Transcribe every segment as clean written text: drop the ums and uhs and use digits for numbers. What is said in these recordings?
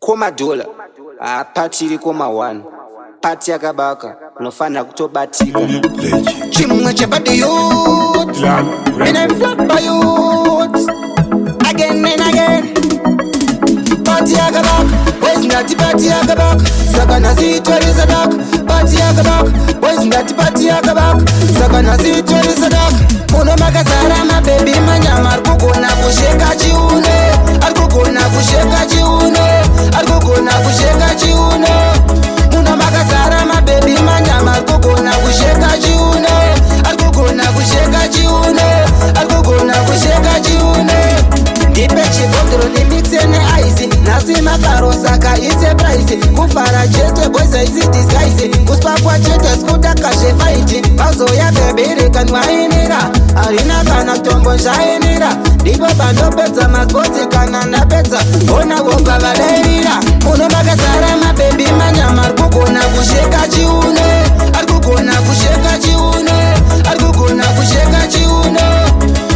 koma dola patiri koma 1 pati yakabaka unofana kutobatika chimwe chapati youth and I flop by youth again and again pati yakabaka wezi ngati pati yakabaka saka nazitwaliza daka pati yakabaka wezi ngati pati yakabaka saka nazitwaliza daka muno makazara mabebi manyama arikugona kusheka chiuno arikugona kusheka chiuno arikugona kusheka chiuno muno makazara mabebi manyama arikugona kusheka chiuno arikugona kusheka chiuno arikugona kusheka chiuno ndipe chibhodhoro nimixe neaisi nasi makaro saka ise praisi kufara chete boys aizi disguise kuspakwa chete skudakashe faiti vazoya bebiri kanwainira harina kana tombo zvainira ndipo pandopedza maspotsi kana ndapedza ona voga vadairira muno makazara mabebi manyama arikugona kusheka chiuno arikugona kusheka chiuno arikugona kusheka chiuno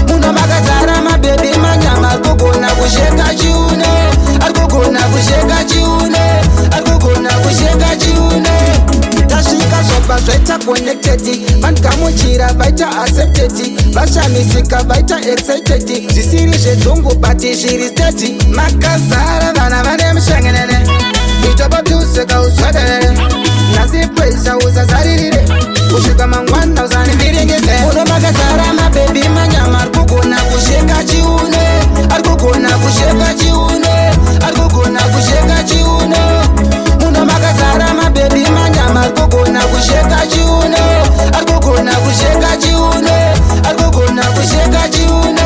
muno makazara mabebi manyama arikugona kusheka chiuno arikugona kusheka chiuno arikugona kusheka chiuno tasvika zvobva zvaita connected vangamuchira vaita accepted vashamisika vaita excited zvisiri zvedzungu but zviri state makazara vana vane mushangenene itobobyuseka uswaderere nasi pressure usazaririre kusvika mangwana uzandiviringeze muno makazara mabebi manyama arikugona kusheka chiuno arikugona kusheka chiuno arikugona kusheka chiuno muno makazara mabebi manyama arikugona kusheka chiuno arikugona kusheka chiuno arikugona kusheka chiuno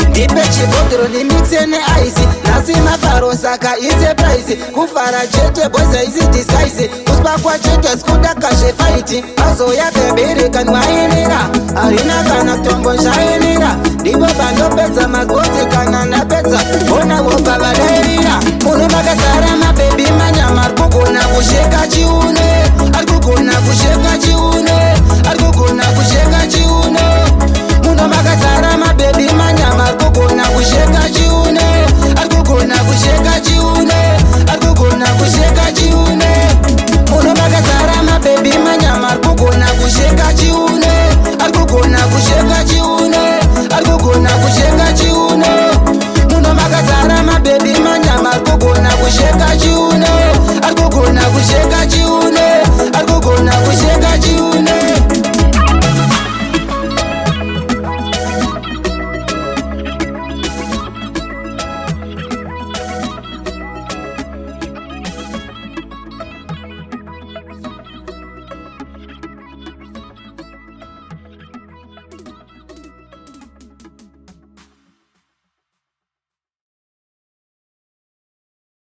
ndipe chibhodhoro nimixe neaisi nasi mafaro saka ise praisi kufara chete boys aizi disguise kuspakwa chete skudakashe faiti vazoya bebiri kanwainira harina kana tombo zvainira ndipo pandopedza maspotsi kana ndapedza ona voga vadairira